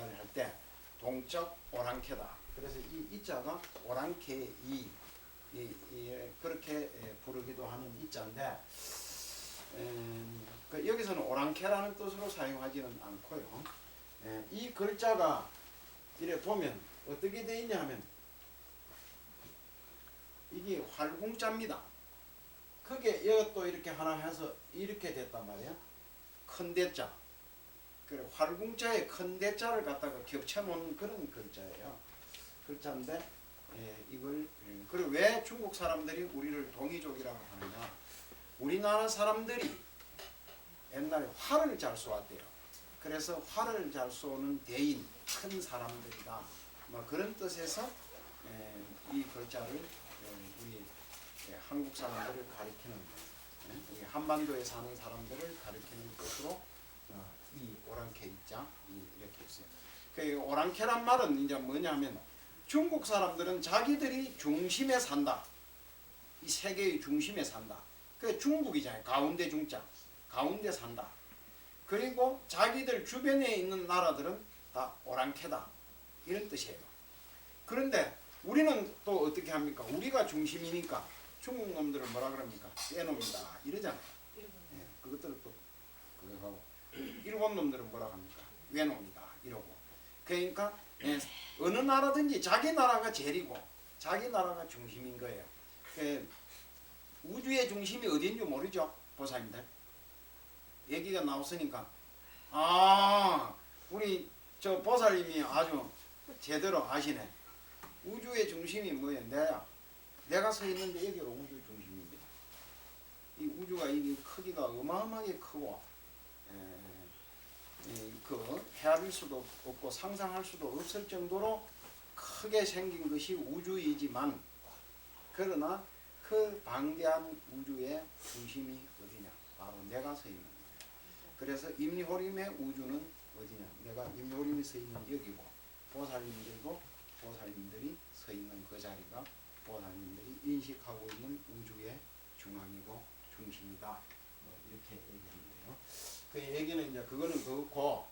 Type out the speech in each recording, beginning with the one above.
이야기를 할 때 동적 오랑캐다. 그래서 이 이자가 오랑캐의 그렇게 부르기도 하는 이자인데 여기서는 오랑캐라는 뜻으로 사용하지는 않고요. 이 글자가 이래 보면 어떻게 되어 있냐 하면 이게 활궁자입니다. 그게 이것도 이렇게 하나 해서 이렇게 됐단 말이야. 큰 대자. 그래 활궁자에 큰 대자를 갖다가 겹쳐놓은 그런 글자예요. 글자인데 이걸 그리고 왜 중국 사람들이 우리를 동이족이라고 하느냐? 우리나라 사람들이 옛날에 활을 잘 쏘았대요. 그래서 활을 잘 쏘는 대인, 큰 사람들이다. 뭐 그런 뜻에서 이 글자를 우리 한국 사람들을 가리키는 우리 한반도에 사는 사람들을 가리키는 뜻으로 이 오랑캐 이자 이렇게 있어요. 그 오랑캐란 말은 이제 뭐냐면 중국 사람들은 자기들이 중심에 산다. 이 세계의 중심에 산다. 그 중국이잖아요. 가운데 중자. 가운데 산다. 그리고 자기들 주변에 있는 나라들은 다 오랑캐다. 이런 뜻이에요. 그런데 우리는 또 어떻게 합니까? 우리가 중심이니까 중국 놈들은 뭐라 그럽니까? 떼놈이다. 이러잖아요. 그것들은 또 그거 하고 일본 놈들은 뭐라 합니까? 외놈이다. 이러고. 그러니까 어느 나라든지 자기 나라가 제일이고 자기 나라가 중심인 거예요. 우주의 중심이 어디인지 모르죠? 보살님들. 얘기가 나왔으니까 우리 저 보살님이 아주 제대로 아시네. 우주의 중심이 뭐예요? 내가 서 있는데 여기가 우주 중심입니다. 이 우주가 이 크기가 어마어마하게 크고 그 헤아릴 수도 없고 상상할 수도 없을 정도로 크게 생긴 것이 우주이지만 그러나 그 방대한 우주의 중심이 어디냐? 바로 내가 서 있는 거예요. 그래서 임리호림의 우주는 어디냐? 내가 임리호림이 서 있는 여기고 보살님들도 보살님들이 서 있는 그 자리가 보살님들이 인식하고 있는 우주의 중앙이고 중심이다. 뭐 이렇게 얘기하는데요. 그 얘기는 이제 그거는 그렇고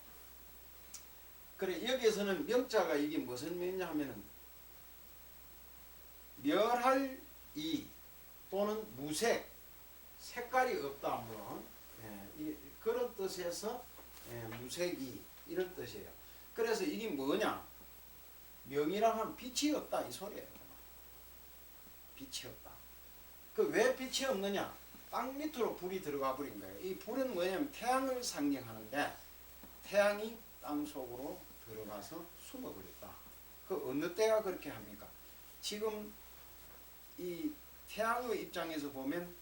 그래 여기에서는 명자가 이게 무슨 명이냐 하면은 멸할 이 또는 무색 색깔이 없다 뭐 그런 뜻에서 무색이 이런 뜻이에요. 그래서 이게 뭐냐? 명이라 하면 빛이 없다 이 소리예요. 빛이 없다. 그 왜 빛이 없느냐? 땅 밑으로 불이 들어가 버린 거예요. 이 불은 뭐냐면 태양을 상징하는데 태양이 땅 속으로 들어가서 숨어버렸다. 그 어느 때가 그렇게 합니까? 지금 이 태양의 입장에서 보면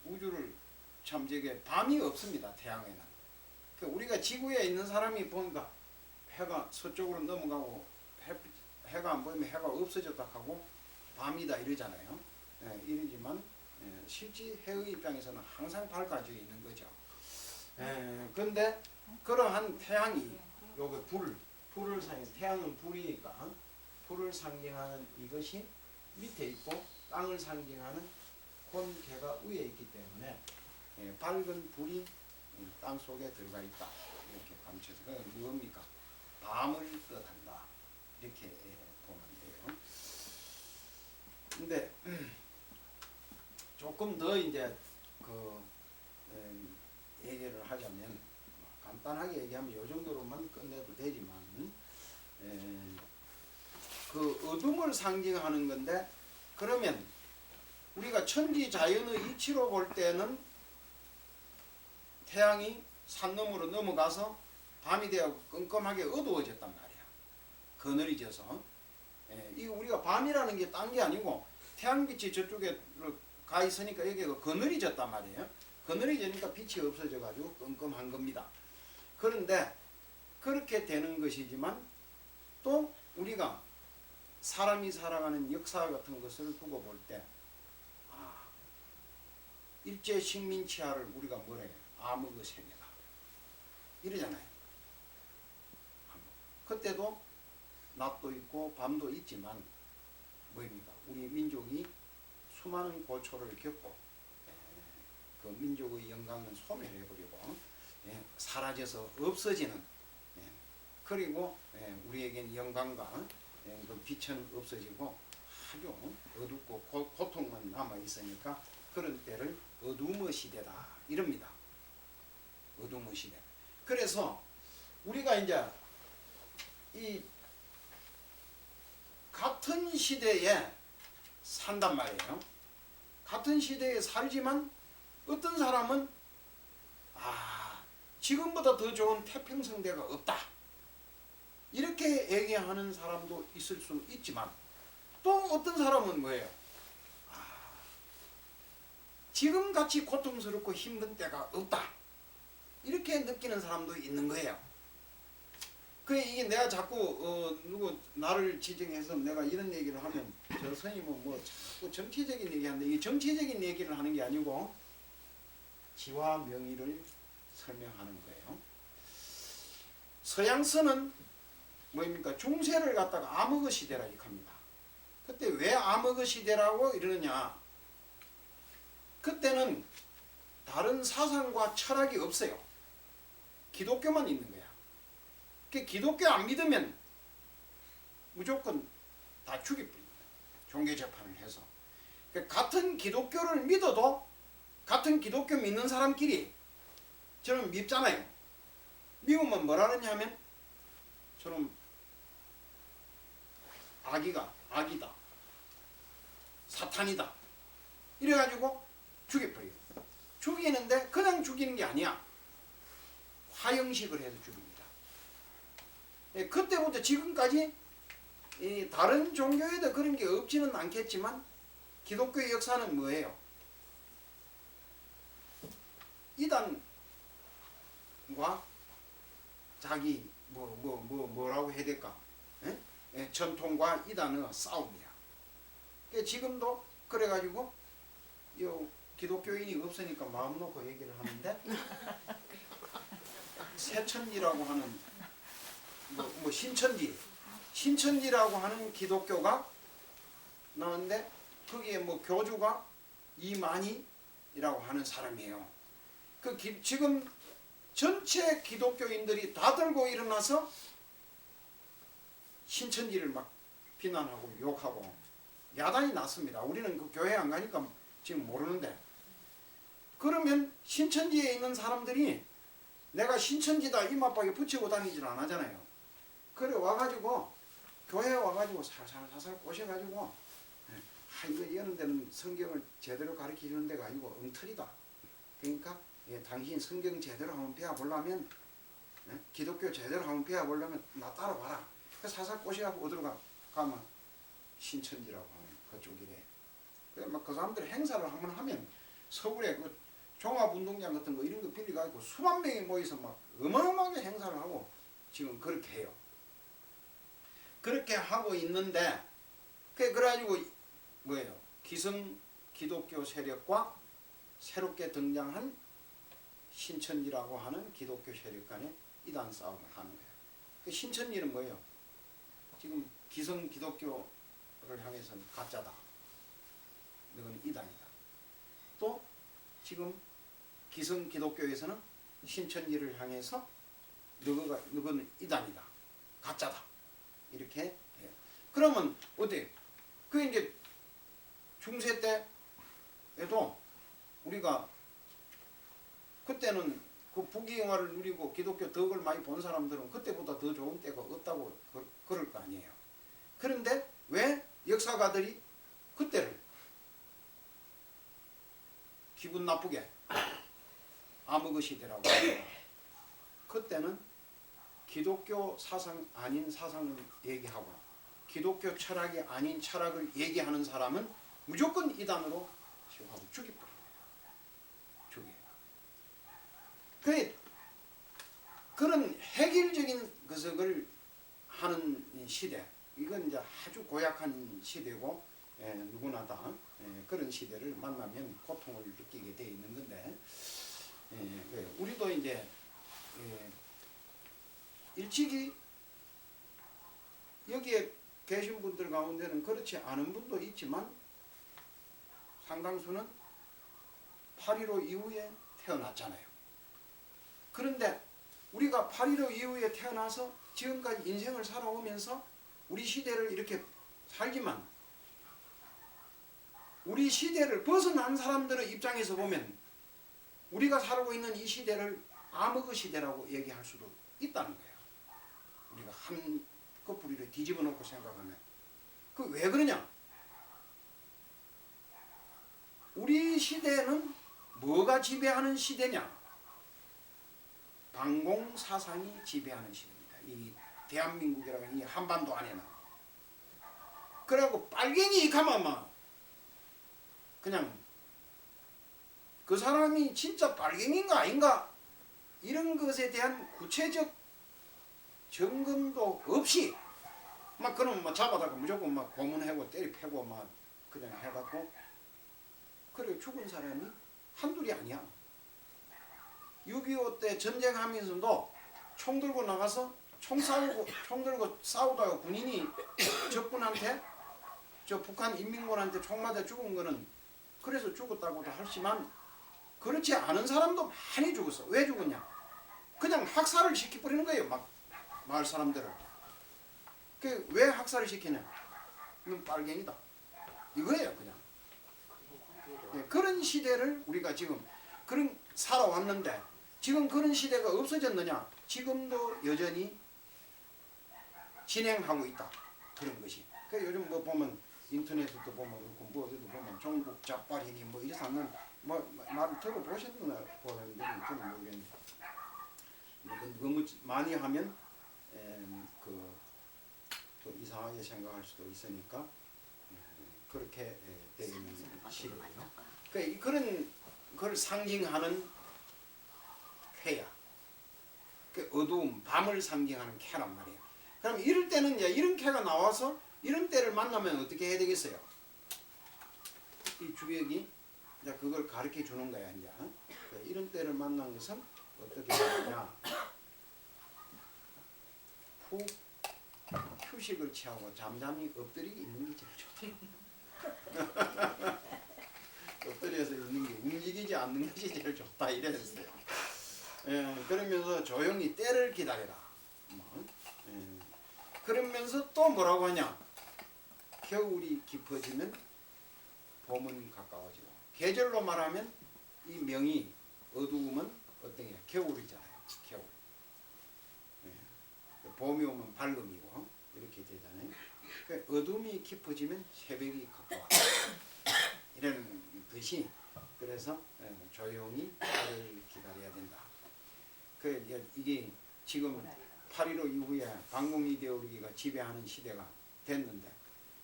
우주를 참 저게 밤이 없습니다. 태양에는. 그 우리가 지구에 있는 사람이 보니까 해가 서쪽으로 넘어가고 해가 안 보이면 해가 없어졌다 하고 밤이다 이러잖아요. 이러지만 실제 해의 입장에서는 항상 밝아져 있는 거죠. 근데 그러한 태양이 요게 불을 상징 태양은 불이니까 불을 상징하는 이것이 밑에 있고 땅을 상징하는 혼개가 위에 있기 때문에 밝은 불이 땅 속에 들어가 있다. 이렇게 감춰서 그건 뭡니까? 밤을 뜻한다. 이렇게 보면 돼요. 근데 조금 더 이제 얘기를 하자면 간단하게 얘기하면 이 정도로만 끝내도 되지만 그 어둠을 상징하는 건데 그러면 우리가 천지 자연의 이치로 볼 때는 태양이 산 너머로 넘어가서 밤이 되어 끔끔하게 어두워졌단 말이야. 그늘이져서. 이거 우리가 밤이라는 게 딴 게 아니고 태양빛이 저쪽에 가 있으니까 여기가 그늘이졌단 말이에요. 그늘이지니까 빛이 없어져 가지고 끔끔한 겁니다. 그런데 그렇게 되는 것이지만 또 우리가 사람이 살아가는 역사 같은 것을 두고 볼 때 일제 식민치하를 우리가 뭐래? 암흑의 세계다. 이러잖아요. 그때도 낮도 있고 밤도 있지만 뭐입니까? 우리 민족이 수많은 고초를 겪고 그 민족의 영광은 소멸해버리고 사라져서 없어지는 그리고 우리에겐 영광과 그 빛은 없어지고 아주 어둡고 고통만 남아 있으니까 그런 때를 어둠의 시대다 이럽니다. 어둠의 시대. 그래서 우리가 이제 이 같은 시대에 산단 말이에요. 같은 시대에 살지만 어떤 사람은 지금보다 더 좋은 태평성대가 없다 이렇게 얘기하는 사람도 있을 수 있지만 또 어떤 사람은 뭐예요? 지금같이 고통스럽고 힘든 때가 없다 이렇게 느끼는 사람도 있는 거예요. 이게 내가 자꾸 누구 나를 지정해서 내가 이런 얘기를 하면 저 스님은 뭐 자꾸 정치적인 얘기하는데 이 정치적인 얘기를 하는 게 아니고 지와 명의를 설명하는 거예요. 서양서는 뭐입니까? 중세를 갖다가 암흑의 시대라 이겁니다. 그때 왜 암흑의 시대라고 이러느냐? 그때는 다른 사상과 철학이 없어요. 기독교만 있는 거야. 기독교 안 믿으면 무조건 다 죽여버립니다. 종교 재판을 해서. 같은 기독교를 믿어도 같은 기독교 믿는 사람끼리 저는 밉잖아요. 미우면 뭐라 그러냐면 저는 악이다. 사탄이다. 이래가지고 죽여버려요. 죽이는데 그냥 죽이는 게 아니야. 화형식을 해서 죽입니다. 그때부터 지금까지 다른 종교에도 그런 게 없지는 않겠지만 기독교의 역사는 뭐예요? 이단과 자기 뭐라고 해야 될까? 전통과 이단의 싸움이야. 지금도 그래가지고 기독교인이 없으니까 마음 놓고 얘기를 하는데 새천지라고 하는 신천지라고 하는 기독교가 나오는데 거기에 교주가 이만희라고 하는 사람이에요. 지금 전체 기독교인들이 다 들고 일어나서 신천지를 막 비난하고 욕하고 야단이 났습니다. 우리는 그 교회 안 가니까 지금 모르는데 그러면 신천지에 있는 사람들이 내가 신천지다 이마박에 붙이고 다니질 안 하잖아요. 그래 와가지고 교회에 와가지고 살살 꼬셔가지고 이거 이런 데는 성경을 제대로 가르치는 데가 아니고 엉터리다. 그러니까 당신 성경 제대로 한번 배워보려면 기독교 제대로 한번 배워보려면 나 따라와라. 살살 꼬셔가지고 어디로 가면 신천지라고 하는 그쪽이래. 그래 막 그 사람들이 행사를 한번 하면 서울에 그 종합운동장 같은 거 이런 거 빌려가지고 수만 명이 모여서 막 어마어마하게 행사를 하고 지금 그렇게 해요. 그렇게 하고 있는데 그래가지고 뭐예요? 기성 기독교 세력과 새롭게 등장한 신천지라고 하는 기독교 세력 간에 이단 싸움을 하는 거예요. 신천지는 뭐예요? 지금 기성 기독교를 향해서는 가짜다. 너는 이단이다. 또 지금 기성 기독교에서는 신천지를 향해서 너는 이단이다. 가짜다. 이렇게 해요. 그러면 어때요? 이제 중세 때에도 우리가 그때는 그 부귀영화를 누리고 기독교 덕을 많이 본 사람들은 그때보다 더 좋은 때가 없다고 그럴 거 아니에요. 그런데 왜 역사가들이 그때를 기분 나쁘게 암흑의 시대라고 해요. 그때는 기독교 사상 아닌 사상을 얘기하고 기독교 철학이 아닌 철학을 얘기하는 사람은 무조건 이단으로 지옥하고 죽여버립니다. 그런 획일적인 것을 하는 시대, 이건 이제 아주 고약한 시대고 누구나 다 그런 시대를 만나면 고통을 느끼게 돼 있는 건데 우리도 이제 일찍이 여기에 계신 분들 가운데는 그렇지 않은 분도 있지만 상당수는 8.15 이후에 태어났잖아요. 그런데 우리가 8.15 이후에 태어나서 지금까지 인생을 살아오면서 우리 시대를 이렇게 살지만 우리 시대를 벗어난 사람들의 입장에서 보면 우리가 살고 있는 이 시대를 암흑의 시대라고 얘기할 수도 있다는 거예요. 우리가 한 거꾸리를 뒤집어 놓고 생각하면. 그 왜 그러냐? 우리 시대는 뭐가 지배하는 시대냐? 반공 사상이 지배하는 시대입니다. 이 대한민국이라는 이 한반도 안에는. 그래갖고 빨갱이 가면 막 그냥 그 사람이 진짜 빨갱이인가 아닌가 이런 것에 대한 구체적 점검도 없이 막 그럼 막 잡아다가 무조건 막 고문하고 때리 패고 막 그냥 해갖고 그래 죽은 사람이 한둘이 아니야. 6.25 때 전쟁하면서도 총 들고 나가서 총 들고 싸우다가 군인이 적군한테 저 북한 인민군한테 총 맞아 죽은 거는 그래서 죽었다고도 하지만 그렇지 않은 사람도 많이 죽었어. 왜 죽었냐? 그냥 학살을 시켜버리는 거예요. 막 마을 사람들을. 그 왜 학살을 시키냐? 이건 빨갱이다. 이거예요, 그냥. 네, 그런 시대를 우리가 지금 그런 살아왔는데 지금 그런 시대가 없어졌느냐? 지금도 여전히 진행하고 있다. 그런 것이. 그 요즘 뭐 보면 인터넷에도 보면 그렇고 뭐 어디도 보면 종북 잡발이니 뭐 이래서는 뭐 말을 들어보셨나 보는데 저는 모르겠는데 너무 많이 하면 또 이상하게 생각할 수도 있으니까 그렇게 되는 시대예요. 그런 걸 상징하는 쾌야. 그 어두움, 밤을 상징하는 쾌란 말이에요. 그럼 이럴 때는 이제 이런 쾌가 나와서 이런 때를 만나면 어떻게 해야 되겠어요? 이 주역이 이제 그걸 가르쳐 주는 거야 이제. 이런 때를 만난 것은 어떻게 하느냐? 푹 휴식을 취하고 잠잠히 엎드리기 있는 게 제일 좋다. 엎드려서 있는 게 움직이지 않는 것이 제일 좋다 이랬어요. 그러면서 조용히 때를 기다려라. 그러면서 또 뭐라고 하냐? 겨울이 깊어지면 봄은 가까워지고 계절로 말하면 이 명이 어두움은 어떤 게 겨울이잖아요. 겨울. 봄이 오면 밝음이고 이렇게 되잖아요. 그러니까 어둠이 깊어지면 새벽이 가까워. 이런 뜻이 그래서 조용히 때를 기다려야 된다. 이게 지금 8.15 이후에 반공 이데올로기가 지배하는 시대가 됐는데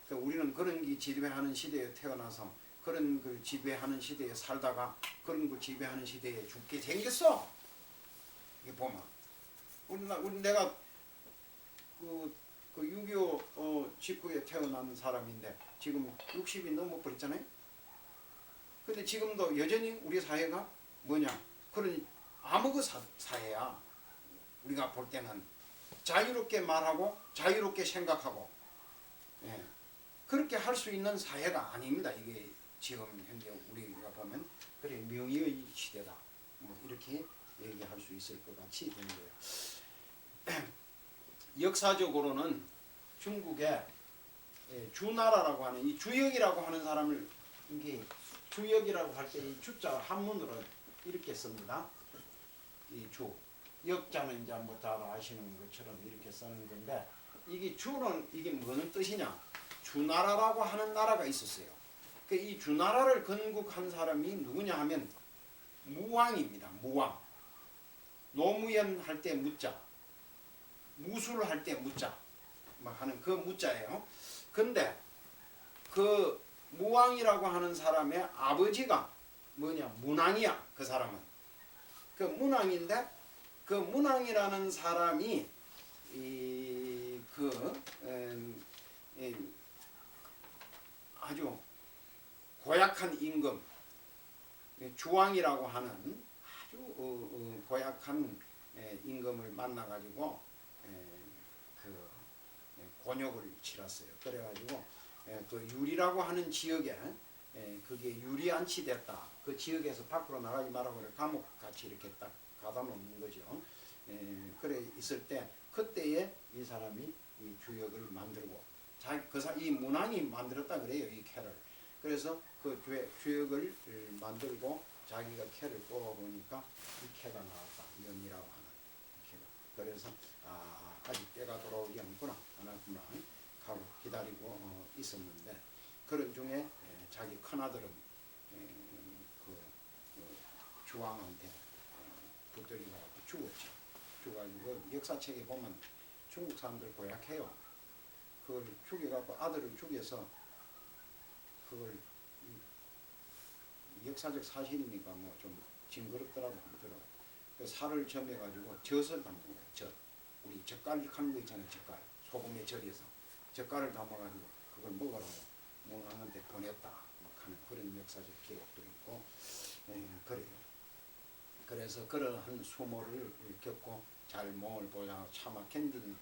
우리는 그런 게 지배하는 시대에 태어나서 그런 걸 지배하는 시대에 살다가 그런 걸 지배하는 시대에 죽게 생겼어. 이게 보면 우리 내가 그 6.25 직후에 태어난 사람인데 지금 60이 넘어버렸잖아요. 근데 지금도 여전히 우리 사회가 뭐냐 그런 암흑의 사회야. 우리가 볼 때는 자유롭게 말하고 자유롭게 생각하고 그렇게 할 수 있는 사회가 아닙니다. 이게 지금 현재 우리가 보면 그래 명의의 시대다. 뭐 이렇게 얘기할 수 있을 것 같이 되는 거예요. 역사적으로는 중국의 주나라라고 하는 이 주역이라고 하는 사람을 이게 주역이라고 할 때 이 주자 한문으로 이렇게 씁니다. 이 주. 역자는 이제 뭐 잘 아시는 것처럼 이렇게 쓰는 건데 이게 주는 이게 무슨 뜻이냐? 주나라라고 하는 나라가 있었어요. 이 주나라를 건국한 사람이 누구냐 하면 무왕입니다. 무왕. 노무현 할 때 무자, 무술 할 때 무자, 막 하는 그 무자예요. 근데 그 무왕이라고 하는 사람의 아버지가 뭐냐? 문왕이야. 그 사람은. 그 문왕인데 그 문왕이라는 사람이 아주 고약한 임금, 주왕이라고 하는 아주 고약한 임금을 만나가지고 곤욕을 치렀어요. 그래가지고 그 유리라고 하는 지역에 그게 유리안치됐다. 그 지역에서 밖으로 나가지 말라고 감옥같이 이렇게 딱 가다 놓는 거죠. 그래 있을 때 그때에 이 사람이 이 주역을 만들고 이 문왕이 만들었다 그래요 이 캐를. 그래서 그 주역을 만들고 자기가 캐를 뽑아보니까 이 캐가 나왔다. 연이라고 하는 캐가. 그래서 아직 때가 돌아오지 않구나 하고 기다리고 있었는데 그런 중에 자기 큰아들은 주왕한테 붙들리고 죽었죠. 죽어가지고 역사책에 보면 중국 사람들 고약해요. 그걸 죽여갖고 아들을 죽여서 그걸 역사적 사실이니까 뭐 좀 징그럽더라고 하더라고. 그 살을 점해가지고 젖을 담는 거예요. 젖. 우리 젓갈 하는 거 있잖아요. 젓갈. 소금에 절여서 젓갈을 담아가지고 그걸 먹으라고 문왕한테 보냈다. 하는 그런 역사적 기록도 있고 그래요. 그래서 그러한 수모를 겪고 잘 몸을 보장하고 참아 견딘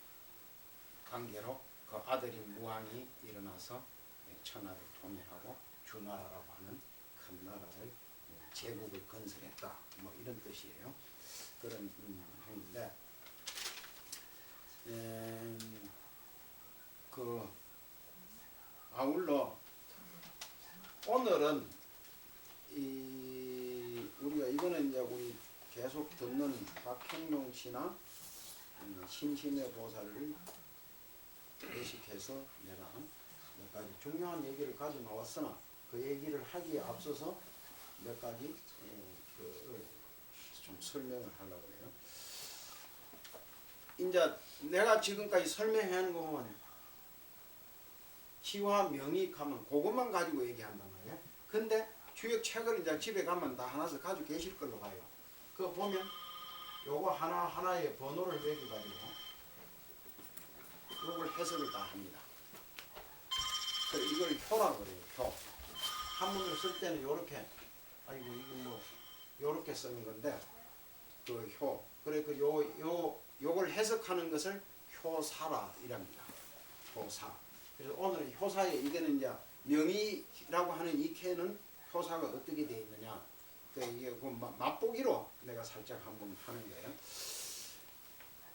관계로 그 아들인 무왕이 일어나서 천하를 통일하고 주나라라고 하는 큰 나라를 제국을 건설했다. 뭐 이런 뜻이에요. 그런 행인데 그 아울러 오늘은 우리가 이거는 이제 우리 계속 듣는 박형룡 씨나 심심의 보살을 의식해서 내가 몇 가지 중요한 얘기를 가지고 나왔으나 그 얘기를 하기에 앞서서 몇 가지 좀 설명을 하려고 해요. 이제 내가 지금까지 설명한 거 보면 시와 명의 하면 그것만 가지고 얘기한단 말이에요. 근데 주역 책을 이제 집에 가면 다 하나씩 가지고 계실 걸로 봐요. 그거 보면 요거 하나하나의 번호를 매겨가지고 요걸 해석을 다 합니다. 그래, 이걸 효라고 그래요. 효. 한문을 쓸 때는 요렇게 아이고 이거 뭐 요렇게 쓰는 건데 그 효. 그래 그 요걸 해석하는 것을 효사라 이랍니다. 효사. 그래서 오늘 효사에 이게는 이제 명의라고 하는 이 캐는 효사가 어떻게 되어 있느냐. 이게 그 맛보기로 내가 살짝 한번 하는 거예요.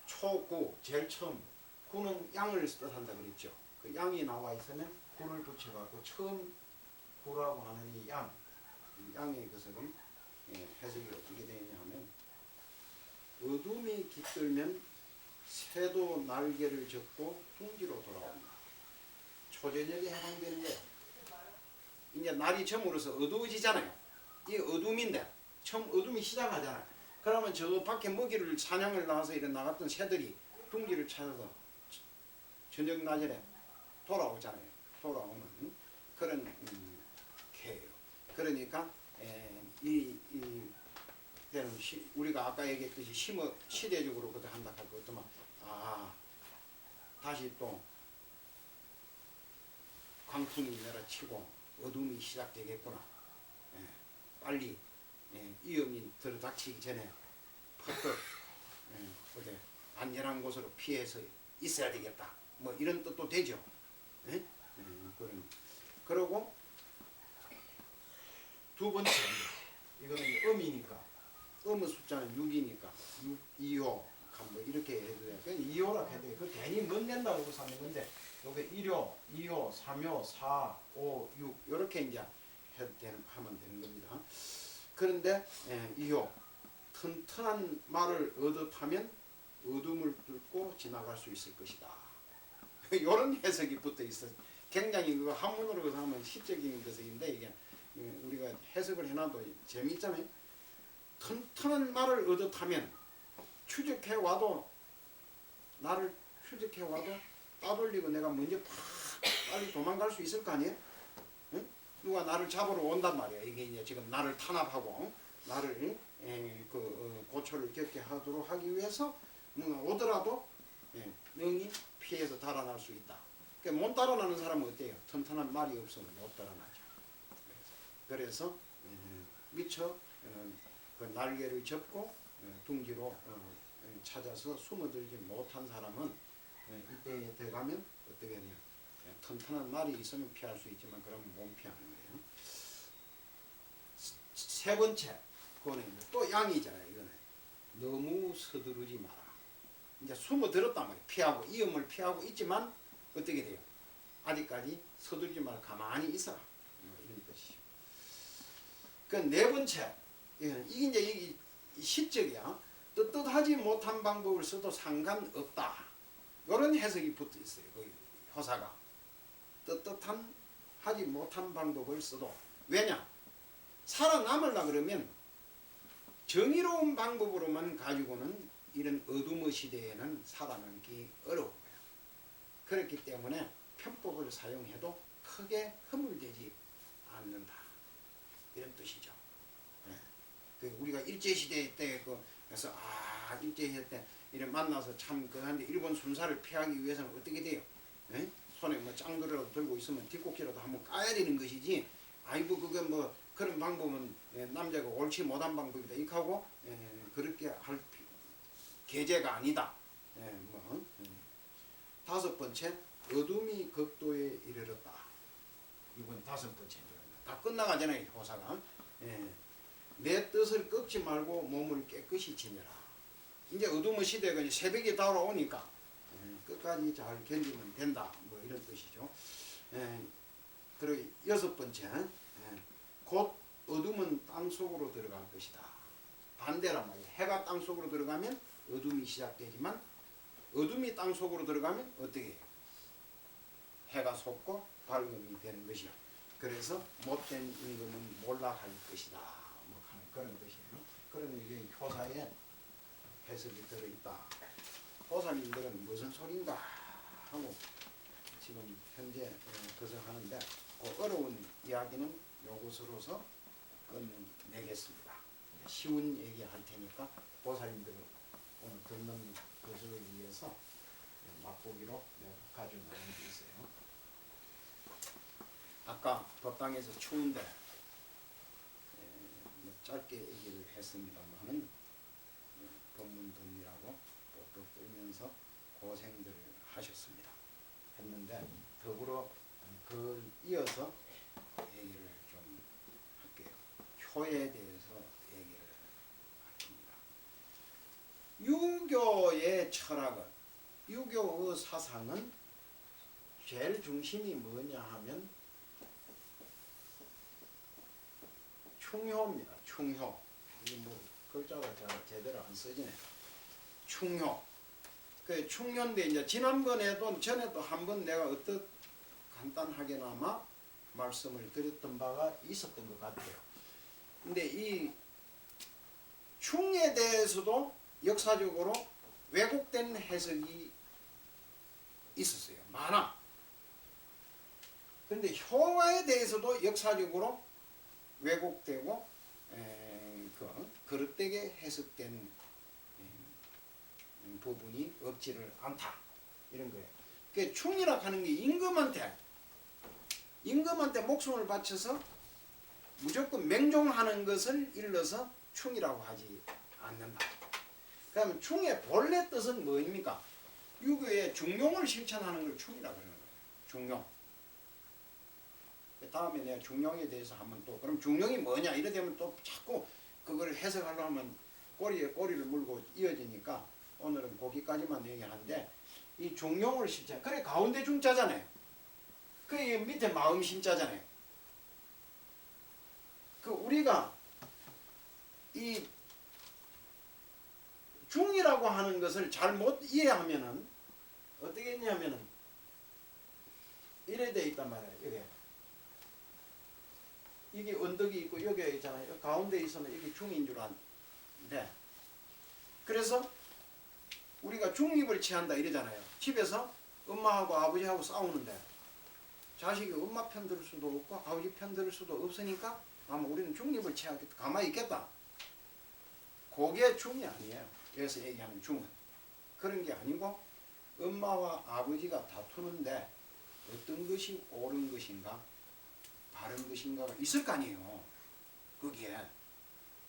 초구 제일 처음 구는 양을 뜻한다 그랬죠. 그 양이 나와 있으면 구를 붙여갖고 처음 구라고 하는 이 양의 것은 해석이 어떻게 되느냐 하면 어둠이 깃들면 새도 날개를 접고 둥지로 돌아옵니다. 초저녁에 해당되는 게 이제 날이 저물어서 어두워지잖아요. 이 어둠인데 처음 어둠이 시작하잖아요. 그러면 저 밖에 먹이를 사냥을 나와서 이런 나갔던 새들이 둥지를 찾아서 저녁 낮에 돌아오잖아요. 돌아오는 그런 개예요. 그러니까 우리가 아까 얘기했듯이 시대적으로 그때 한다 할 것도만 다시 또 광풍이 내려치고 어둠이 시작되겠구나. 빨리 위험이 들어닥치기 전에 퍼뜩 어디 안전한 곳으로 피해서 있어야 되겠다. 뭐 이런 뜻도 되죠. 그리고 두 번째 이거는 음이니까 음의 숫자는 6이니까 6, 2호 뭐 이렇게 해도 돼요. 그냥 2호라 해도 돼요. 그 괜히 못 낸다고 하는 건데 요게 1호, 2호, 3호, 4, 5, 6 이렇게 이제 하면 되는 겁니다. 그런데 2호 튼튼한 말을 얻어타면 어둠을 뚫고 지나갈 수 있을 것이다. 이런 해석이 붙어 있어. 굉장히 그거 한문으로 하면 시적인 것인데 이게 우리가 해석을 해놔도 재미있잖아요. 튼튼한 말을 얻어타면 추적해 와도 나를 추적해 와도 따돌리고 내가 먼저 빨리 도망갈 수 있을 거 아니에요? 응? 누가 나를 잡으러 온단 말이야. 이게 이제 지금 나를 탄압하고 나를 고초를 겪게 하도록 하기 위해서 오더라도 능히 피해서 달아날 수 있다. 그러니까 못 달아나는 사람은 어때요? 튼튼한 말이 없으면 못 달아나죠. 그래서 미처 그 날개를 접고 둥지로 찾아서 숨어들지 못한 사람은 이때에 들어가면 어떻게 되냐. 튼튼한 말이 있으면 피할 수 있지만 그러면 못 피하는 거예요. 세 번째, 그거는 또 양이잖아요. 이거는 너무 서두르지 마라. 이제 숨어들었단 말이에요. 피하고 위험을 피하고 있지만 어떻게 돼요? 아직까지 서둘지 말고 가만히 있어라. 뭐 이런 뜻이죠. 그 네 번째, 이게 이제 이 시적이야. 떳떳하지 못한 방법을 써도 상관없다. 이런 해석이 붙어 있어요. 그 효사가 떳떳한 하지 못한 방법을 써도 왜냐? 살아남으려 그러면 정의로운 방법으로만 가지고는 이런 어둠의 시대에는 살아남기 어려운 거예요. 그렇기 때문에 편법을 사용해도 크게 허물되지 않는다. 이런 뜻이죠. 네. 그 우리가 일제시대 때 그래서 일제시대 때 이래 만나서 참 그한데 일본 순사를 피하기 위해서는 어떻게 돼요? 네? 손에 뭐 짱돌이라도 들고 있으면 뒷꼭지라도 한번 까야 되는 것이지. 아이고 그게 뭐 그런 방법은 남자가 옳지 못한 방법이다. 이렇게 하고 그렇게 할 계제가 아니다. 다섯 번째, 어둠이 극도에 이르렀다. 이번 다섯 번째. 다 끝나가잖아요, 호사가. 내 뜻을 꺾지 말고 몸을 깨끗이 지내라. 이제 어둠의 시대가 이제 새벽이 다가오니까 끝까지 잘 견디면 된다. 뭐 이런 뜻이죠. 그리고 여섯 번째, 곧 어둠은 땅 속으로 들어갈 것이다. 반대란 말이에요. 해가 땅 속으로 들어가면 어둠이 시작되지만 어둠이 땅 속으로 들어가면 어떻게 해요? 해가 솟고 밝음이 되는 것이요. 그래서 못된 임금은 몰락할 것이다. 뭐 하는 그런 뜻이에요. 그러면 이게 효사에 해석이 들어있다. 보살님들은 무슨 소린가 하고 지금 현재 그것을 하는데 그 어려운 이야기는 요것으로서 끝내겠습니다. 쉬운 얘기 할 테니까 보살님들은 오늘 듣는 것을 위해서 맛보기로 가져온 게 있어요. 아까 법당에서 추운데 짧게 얘기를 했습니다만은 법문 듣느라고 또 뜨면서 고생들을 하셨습니다. 했는데 더불어 그걸 이어서 얘기를 좀 할게요. 효에 대해서 얘기를 합니다. 유교의 철학은, 유교의 사상은 제일 중심이 뭐냐 하면 충효입니다. 충효. 이게 뭐 글자가 제대로 안 써지네. 충효. 그 충효인데 이제 지난번에도 전에도 한번 내가 어떻게 간단하게나마 말씀을 드렸던 바가 있었던 것 같아요. 근데 이 충에 대해서도 역사적으로 왜곡된 해석이 있었어요. 많아. 그런데 효에 대해서도 역사적으로 왜곡되고 그릇되게 해석된 부분이 없지를 않다. 이런 거예요. 그 충이라 하는 게 임금한테 목숨을 바쳐서 무조건 맹종하는 것을 일러서 충이라고 하지 않는다. 그러면 충의 본래 뜻은 뭐입니까? 유교의 중용을 실천하는 걸 충이라고 하는 거예요. 중용. 다음에 내가 중용에 대해서 한번 또 그럼 중용이 뭐냐 이래 되면 또 자꾸 그걸 해석하려고 하면 꼬리에 꼬리를 물고 이어지니까 오늘은 거기까지만 얘기하는데 이 중용을 실천. 그래 가운데 중자잖아요. 그래 밑에 마음 심자잖아요. 그 우리가 이 중이라고 하는 것을 잘못 이해하면은 어떻게 했냐면은 이래 돼 있단 말이에요. 이게. 이게 언덕이 있고 여기에 있잖아요. 가운데 있으면 이게 중인 줄 아는데 그래서 우리가 중립을 취한다 이러잖아요. 집에서 엄마하고 아버지하고 싸우는데 자식이 엄마 편 들을 수도 없고 아버지 편 들을 수도 없으니까 아마 우리는 중립을 취하겠다. 가만히 있겠다. 그게 중이 아니에요. 여기서 얘기하는 중은. 그런 게 아니고 엄마와 아버지가 다투는데 어떤 것이 옳은 것인가 바른 것인가가 있을 거 아니에요. 거기에.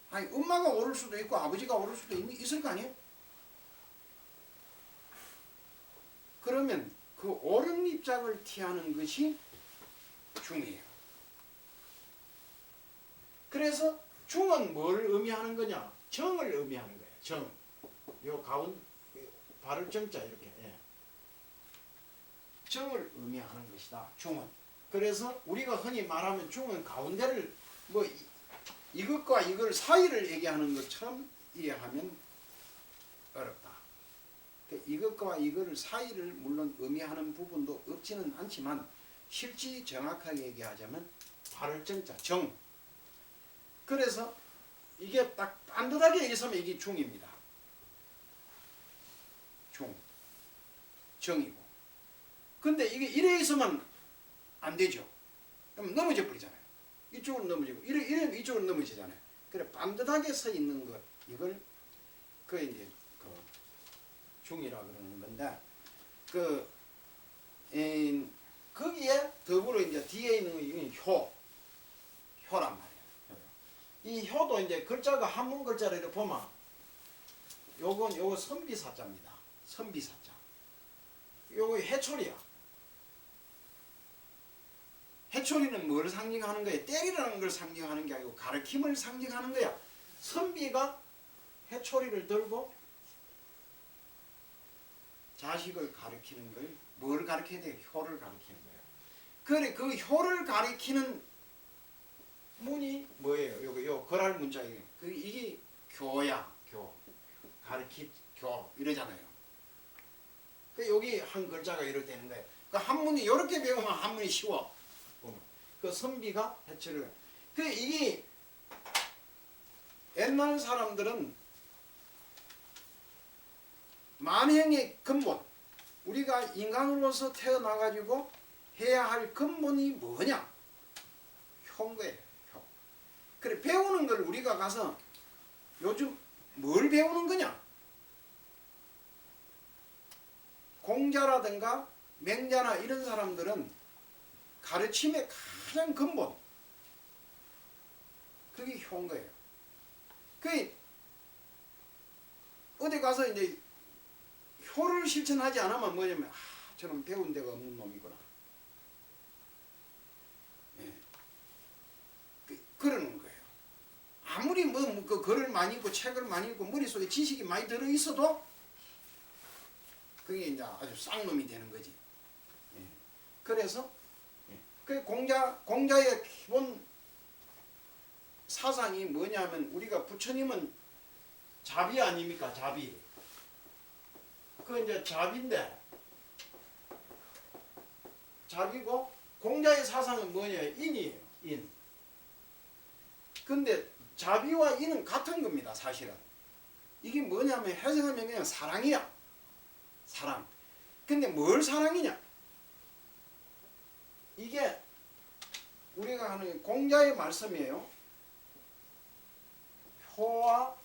아니 엄마가 옳을 수도 있고 아버지가 옳을 수도 있을 거 아니에요. 그러면 그 옳은 입장을 티하는 것이 중이에요. 그래서 중은 뭘 의미하는 거냐? 정을 의미하는 거예요. 정. 요 가운데 발을 정자 이렇게 예. 정을 의미하는 것이다. 중은. 그래서 우리가 흔히 말하면 중은 가운데를 뭐 이것과 이걸 사이를 얘기하는 것처럼 이해하면 어렵다. 이것과 이걸 사이를 물론 의미하는 부분도 없지는 않지만 실제 정확하게 얘기하자면 발을 정자 정. 그래서 이게 딱 반듯하게 있으면 이게 중입니다. 중. 정이고. 근데 이게 이래 있으면 안 되죠. 그럼 넘어져 버리잖아요. 이쪽으로 넘어지고 이래 이쪽으로 넘어지잖아요. 그래 반듯하게 서 있는 것 이걸 그 이제 그 중이라 그러는 건데 거기에 더불어 이제 뒤에 있는 효란 말이에요. 이 효도 이제 글자가 한문 글자를 이렇게 보면 요거 선비사자입니다. 선비사자. 요거 해초리야. 해초리는 뭘 상징하는 거야? 때리라는 걸 상징하는 게 아니고 가르침을 상징하는 거야. 선비가 해초리를 들고 자식을 가르치는 걸 뭘 가르쳐야 돼요? 효를 가르치는 거예요. 그래 그 효를 가르치는 문이 뭐예요? 요 거랄 문자예요. 이게 교야. 교. 교 이러잖아요. 여기 한 글자가 이렇게 되는 거예요. 그 한문이 이렇게 배우면 한문이 쉬워. 그 선비가 해초리를. 이게 옛날 사람들은 만행의 근본, 우리가 인간으로서 태어나가지고 해야 할 근본이 뭐냐? 효인 거예요. 효. 그래 배우는 걸 우리가 가서 요즘 뭘 배우는 거냐? 공자라든가 맹자나 이런 사람들은 가르침의 가장 근본, 그게 효인 거예요. 어디 가서 이제 효를 실천하지 않으면 뭐냐면 저는 배운 데가 없는 놈이구나. 예. 그러는 거예요. 아무리 그 글을 많이 읽고 책을 많이 읽고 머릿속에 지식이 많이 들어 있어도 그게 이제 아주 쌍놈이 되는 거지. 예. 그래서 공자의 기본 사상이 뭐냐면 우리가 부처님은 자비 아닙니까? 자비. 이제 자비인데 자비고 공자의 사상은 뭐냐면 인이에요. 인. 근데 자비와 인은 같은 겁니다. 사실은. 이게 뭐냐면 해석하면 그냥 사랑이야. 사랑. 근데 뭘 사랑이냐? 이게 우리가 하는 공자의 말씀이에요. 효와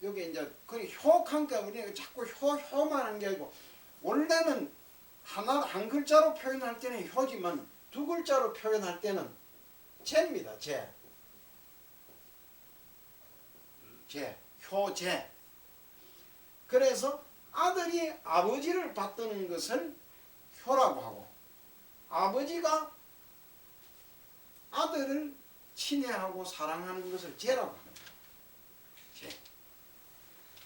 여기 이제 그 효하니까 우리가 자꾸 효만 하는 게 아니고 원래는 한 글자로 표현할 때는 효지만 두 글자로 표현할 때는 제입니다. 제. 효제. 그래서 아들이 아버지를 받드는 것을 효라고 하고 아버지가 아들을 친애하고 사랑하는 것을 제라고 합니다. 제.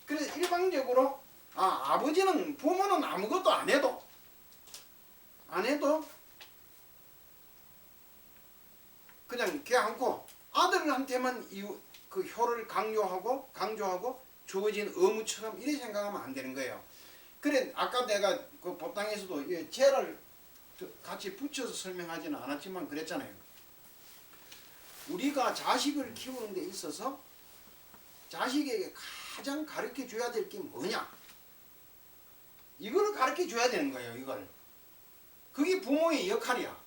그래서 일방적으로 아버지는 부모는 아무것도 안 해도 그냥 걔 안고 아들한테만 그 효를 강조하고 주어진 의무처럼 이렇게 생각하면 안 되는 거예요. 그래 아까 내가 그 법당에서도 제를 같이 붙여서 설명하지는 않았지만 그랬잖아요. 우리가 자식을 키우는 데 있어서 자식에게 가장 가르쳐 줘야 될 게 뭐냐? 이거를 가르쳐 줘야 되는 거예요. 이걸. 그게 부모의 역할이야.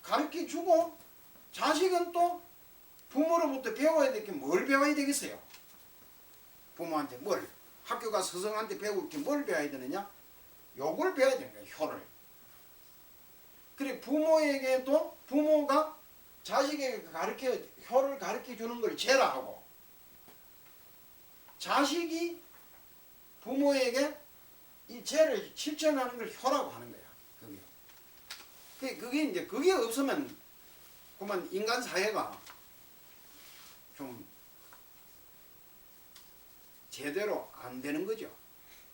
가르쳐 주고 자식은 또 부모로부터 배워야 될 게 뭘 배워야 되겠어요? 부모한테 뭘? 학교 가서 스승한테 배울 게 뭘 배워야 되느냐? 요걸 배워야 되는 거예요. 효를. 그래 부모에게도 부모가 자식에게 효를 가르쳐 주는 걸 제라 하고 자식이 부모에게 이 죄를 실천하는 걸 효라고 하는 거야. 그게 없으면 그만 인간 사회가 좀 제대로 안 되는 거죠.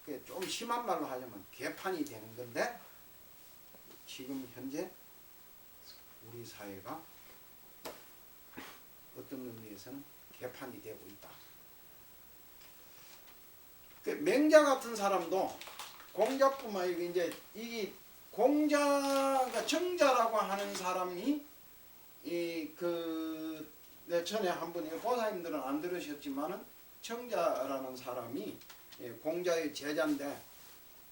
그 좀 심한 말로 하자면 개판이 되는 건데 지금 현재 우리 사회가 어떤 의미에서는 개판이 되고 있다. 그 맹자 같은 사람도 공자뿐만 아니고 이제 이 공자가 정자라고 하는 사람이 내 전에 한번 보사님들은 안 들으셨지만은 정자라는 사람이 공자의 제자인데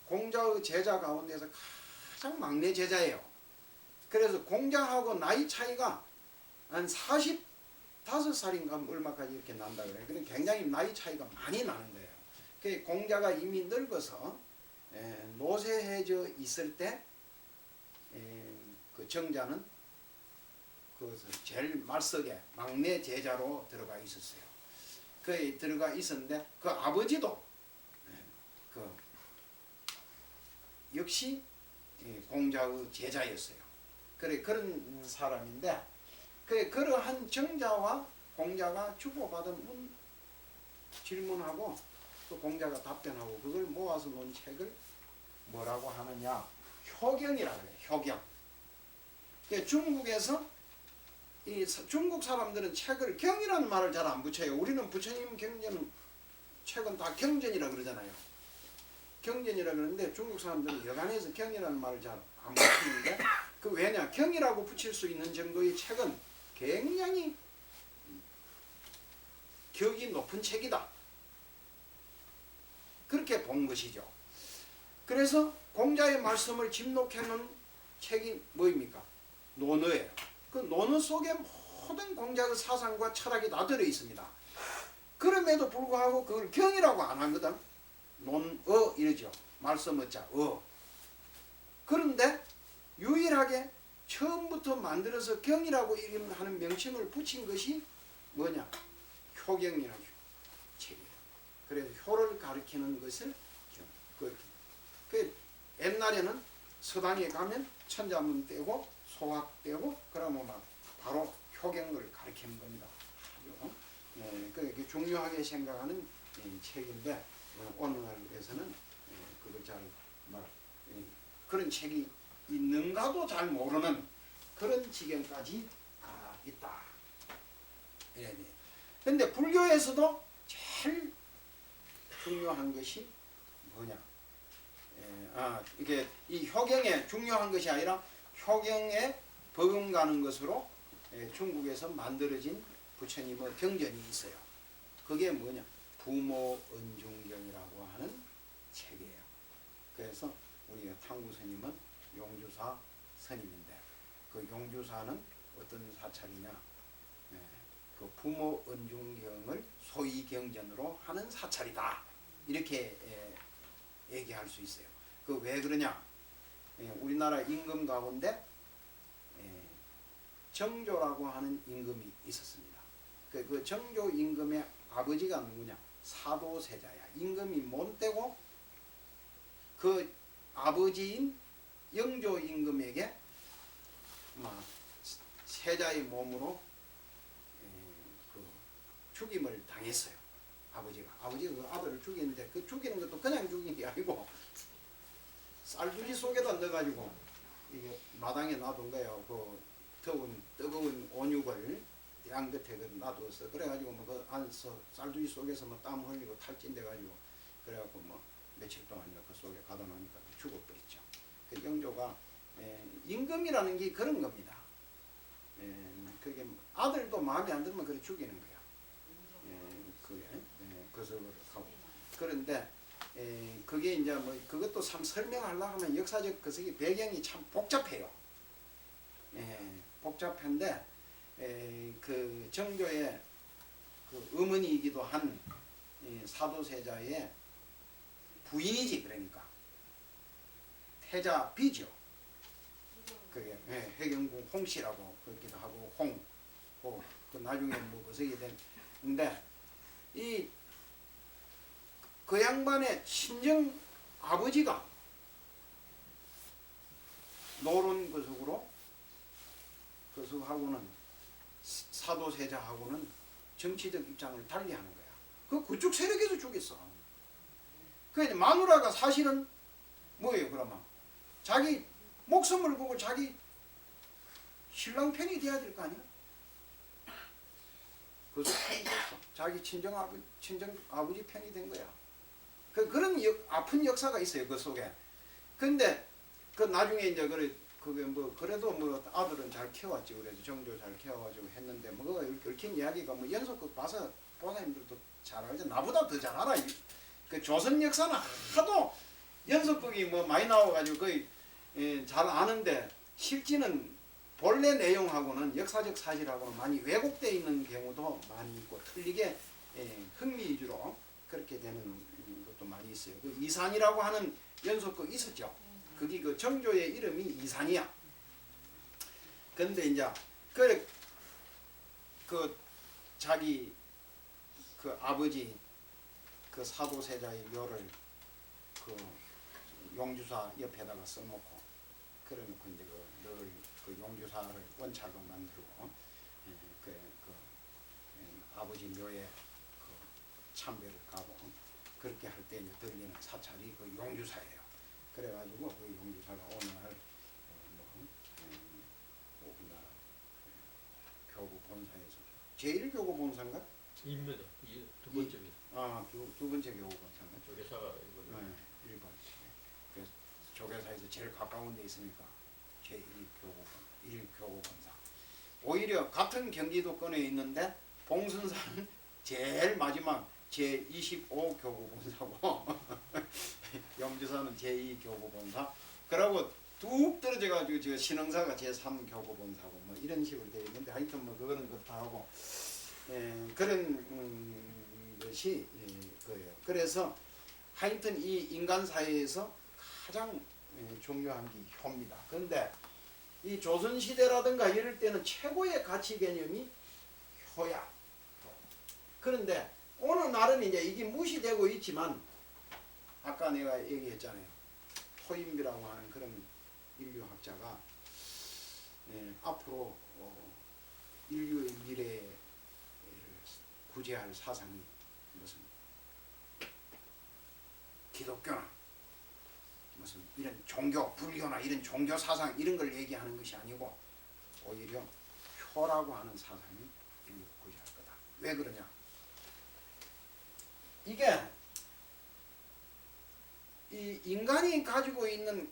공자의 제자 가운데서 가장 막내 제자예요. 그래서 공자하고 나이 차이가 한 45살인가 얼마까지 이렇게 난다 그래요. 그럼 굉장히 나이 차이가 많이 나는 거예요. 그 공자가 이미 늙어서 노쇠해져 있을 때 그 정자는 그 제일 말석에 막내 제자로 들어가 있었어요. 그 들어가 있었는데 그 아버지도 그 역시 공자의 제자였어요. 그래 그런 사람인데 그러한 정자와 공자가 주고받은 질문하고 또 공자가 답변하고 그걸 모아서 놓은 책을 뭐라고 하느냐 효경이라고 해요. 효경. 중국에서 이 중국 사람들은 책을 경이라는 말을 잘 안 붙여요. 우리는 부처님 경전은 책은 다 경전이라 그러잖아요. 경전이라 그러는데 중국 사람들은 여간해서 경이라는 말을 잘 안 붙이는데 그 왜냐 경이라고 붙일 수 있는 정도의 책은 굉장히 격이 높은 책이다. 그렇게 본 것이죠. 그래서 공자의 말씀을 집록해 놓은 책이 뭐입니까? 논어예요. 그 논어 속에 모든 공자의 사상과 철학이 다 들어 있습니다. 그럼에도 불구하고 그걸 경이라고 안 하거든. 논어 이러죠. 말씀 어자 어. 그런데 유일하게 처음부터 만들어서 경이라고 하는 명칭을 붙인 것이 뭐냐? 효경이라는 책이에요. 그래서 효를 가리키는 것을 그 옛날에는 서당에 가면 천자문 떼고 소학 떼고 그러면 막 바로 효경을 가리키는 겁니다. 그 중요하게 생각하는 책인데 오늘날에서는 그걸 잘 그런 책이 있는가도 잘 모르는 그런 지경까지 있다. 그런데 불교에서도 제일 중요한 것이 뭐냐? 이게 이 효경에 중요한 것이 아니라 효경에 버금가는 것으로 중국에서 만들어진 부처님의 경전이 있어요. 그게 뭐냐? 부모은중경이라고 하는 책이에요. 그래서 우리가 탕구 스님은 용주사 스님인데 그 용주사는 어떤 사찰이냐? 그 부모은중경을 소위 경전으로 하는 사찰이다. 이렇게 얘기할 수 있어요. 그 왜 그러냐? 우리나라 임금 가운데 정조라고 하는 임금이 있었습니다. 그 정조 임금의 아버지가 누구냐? 사도세자야. 임금이 못되고 그 아버지인 영조 임금에게 세자의 몸으로 그 죽임을 당했어요. 아버지가 그 아들을 죽이는데 그 죽이는 것도 그냥 죽인 게 아니고 쌀두지 속에다 넣어가지고 이게 마당에 놔둔 거예요. 그 뜨거운 온육을 양 끝에 놔두었어. 그래가지고 뭐 그 안에서 쌀두지 속에서 뭐 땀 흘리고 탈진돼가지고 그래갖고 뭐 며칠 동안 그 속에 가다 놓으니까 죽어버렸죠. 그 영조가 임금이라는 게 그런 겁니다. 그게 아들도 마음에 안 들면 그래 죽이는 거야. 그게 거석을 하고 그런데 그게 이제 뭐 그것도 참 설명하려고 하면 역사적 그 배경이 참 복잡해요. 복잡한데 그 정조의 그 어머니이기도 한 사도세자의 부인이지. 그러니까 태자 비죠. 그게 해경궁 홍씨라고 그러기도 하고 그 나중에 뭐 거석이 됐는데 그 양반의 친정 아버지가 노론 거석하고는 사도세자하고는 정치적 입장을 달리하는 거야. 그쪽 세력에서 죽였어. 그 마누라가 사실은 뭐예요 그러면? 자기 목숨을 걸고 자기 신랑 편이 돼야 될 거 아니야? 그것도 편이 됐어. 자기 친정 아버지 편이 된 거야. 그런 아픈 역사가 있어요 그 속에. 근데 그 나중에 이제 그게 뭐 그래도 뭐 아들은 잘 키워왔지. 그래도 정조 잘 키워가지고 했는데 뭐 얽힌 이야기가 뭐 연속극 봐서 보사님들도 잘 알죠. 나보다 더 잘 알아. 그 조선 역사는 하도 연속극이 뭐 많이 나와가지고 거의 잘 아는데 실제는 본래 내용하고는 역사적 사실하고는 많이 왜곡되어 있는 경우도 많이 있고 틀리게 흥미 위주로 그렇게 되는 것도 많이 있어요. 그 이산이라고 하는 연속극 있었죠. 그게 그 정조의 이름이 이산이야. 근데 이제 그 자기 그 아버지 그 사도세자의 묘를 그 용주사 옆에다가 써놓고 그래놓고 이제 그 용주사를 원찰로 만들고 아버지 묘에 그 참배를 가고 그렇게 할 때 이제 들리는 사찰이 그 용주사예요. 그래가지고 그 용주사가 어느 날 우리나라 교구 본사에서 제1교구 본사인가? 입니다. 두 번째입니다. 두 번째 교구 본사인가? 조계사가 이거는. 네, 1번. 그래서 조계사에서 제일 가까운 데 있으니까 제1교구 본사. 오히려 같은 경기도권에 있는데 봉순사는 제일 마지막 제25교구 본사고 영주사는 제2교구 본사. 그러고 뚝 떨어져가지고 저 신흥사가 제3교구 본사고 뭐 이런 식으로 되어 있는데 하여튼 뭐 그거는 그렇다 하고 그런 것이 그예요. 그래서 하여튼 이 인간 사회에서 가장 중요한 게 효입니다. 그런데 이 조선 시대라든가 이럴 때는 최고의 가치 개념이 효야. 그런데 오늘날은 이제 이게 무시되고 있지만 아까 내가 얘기했잖아요. 토인비라고 하는 그런 인류학자가 앞으로 인류의 미래를 구제할 사상이 무슨 기독교나 무슨 이런 종교, 불교나 이런 종교 사상 이런 걸 얘기하는 것이 아니고 오히려 효라고 하는 사상이 인류를 구제할 거다. 왜 그러냐? 이게 이 인간이 가지고 있는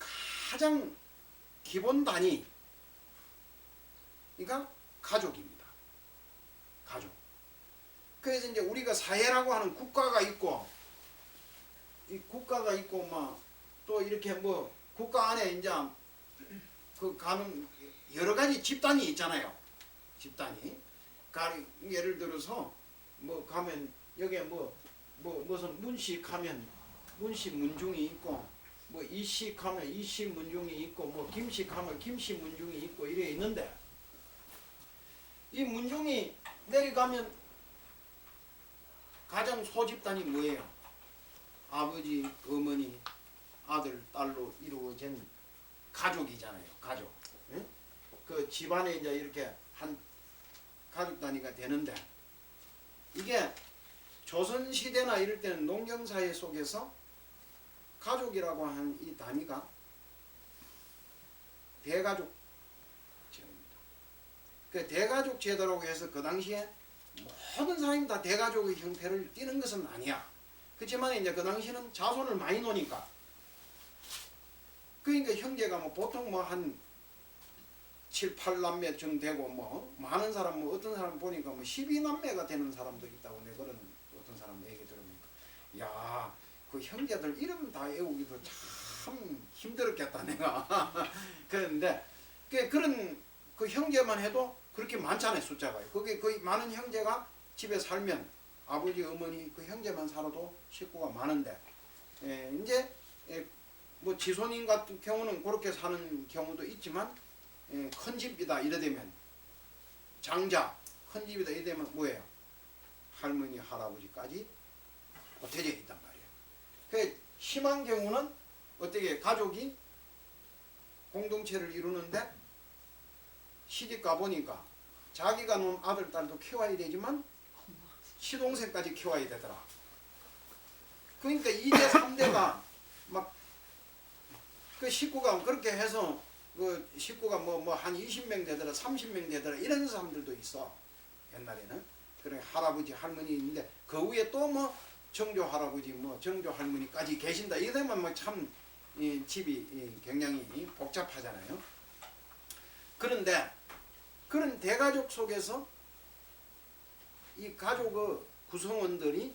가장 기본 단위 그러니까 가족입니다. 가족. 그래서 이제 우리가 사회라고 하는 국가가 있고 이 국가가 있고 막 또 이렇게 뭐 국가 안에 이제 그 가는 여러 가지 집단이 있잖아요. 집단이. 예를 들어서 뭐 가면 여기에 무슨 문식하면 문식 문중이 있고 뭐 이식하면 이식 문중이 있고 뭐 김식하면 김식 문중이 있고 이래 있는데 이 문중이 내려가면 가장 소집단이 뭐예요? 아버지, 어머니, 아들, 딸로 이루어진 가족이잖아요. 가족. 응? 그 집안에 이제 이렇게 한 가족 단위가 되는데 이게 조선시대나 이럴 때는 농경사회 속에서 가족이라고 하는 이 단위가 대가족 제도입니다. 그 대가족 제도라고 해서 그 당시에 모든 사람이 다 대가족의 형태를 띠는 것은 아니야. 그렇지만 이제 그 당시에는 자손을 많이 놓으니까 그러니까 형제가 뭐 보통 뭐 한 7, 8남매 쯤 되고 뭐 많은 사람 뭐 어떤 사람 보니까 뭐 12남매가 되는 사람도 있다고 내 그런 어떤 사람 얘기 들으니까 야, 그 형제들 이름 다 외우기도 참 힘들었겠다 내가. 그런데 그런 그 형제만 해도 그렇게 많잖아요 숫자가. 그게 거의 많은 형제가 집에 살면 아버지 어머니 그 형제만 살아도 식구가 많은데 이제 뭐 지손인 같은 경우는 그렇게 사는 경우도 있지만 큰 집이다 이래되면 장자 큰 집이다 이래되면 뭐예요? 할머니 할아버지까지 보태져 있단 말이에요. 그 심한 경우는 어떻게 가족이 공동체를 이루는데 시집 가보니까 자기가 놓은 아들 딸도 키워야 되지만 시동생까지 키워야 되더라. 그러니까 2대 3대가 막 그 식구가 그렇게 해서 그 식구가 뭐 한 20명 되더라 30명 되더라 이런 사람들도 있어. 옛날에는. 그래 할아버지 할머니 있는데 그 위에 또 뭐 정조 할아버지 뭐 정조 할머니까지 계신다. 이러면 뭐참 집이 굉장히 복잡하잖아요. 그런데 그런 대가족 속에서 이 가족의 구성원들이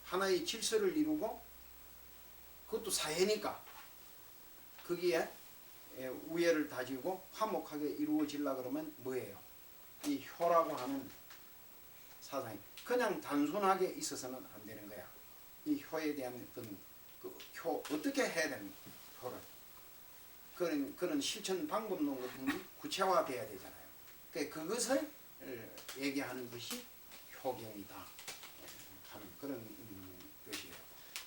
하나의 질서를 이루고 그것도 사회니까 거기에 우애를 다지고 화목하게 이루어지려 그러면 뭐예요? 이 효라고 하는 사상이 그냥 단순하게 있어서는 안 되는 거야. 이 효에 대한 어떤 그 효 어떻게 해야 되는 효를 그런 실천 방법론 같은 게 구체화돼야 되잖아요. 그러니까 그것을 얘기하는 것이 효경이다 하는 그런 것이에요.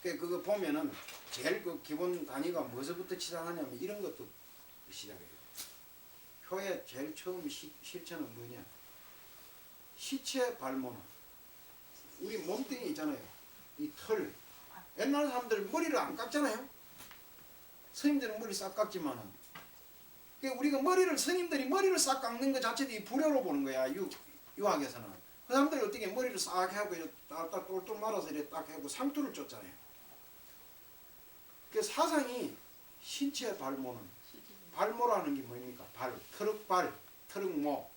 그러니까 그거 보면은 제일 그 기본 단위가 무엇부터 시작하냐면 이런 것도 시작해요. 효의 제일 처음 실천은 뭐냐? 시체 발모는 우리 몸뚱이 있잖아요. 이 털. 옛날 사람들 머리를 안 깎잖아요. 스님들은 머리 싹 깎지만은. 그러니까 우리가 스님들이 머리를 싹 깎는 것 자체도 이 불효로 보는 거야. 유학에서는. 그 사람들이 어떻게 머리를 싹 하고 딱 똘똘 말아서 이렇게 딱 하고 상투를 쫓잖아요. 그 사상이 신체 발모는 발모라는 게 뭡니까? 트럭발, 트럭모,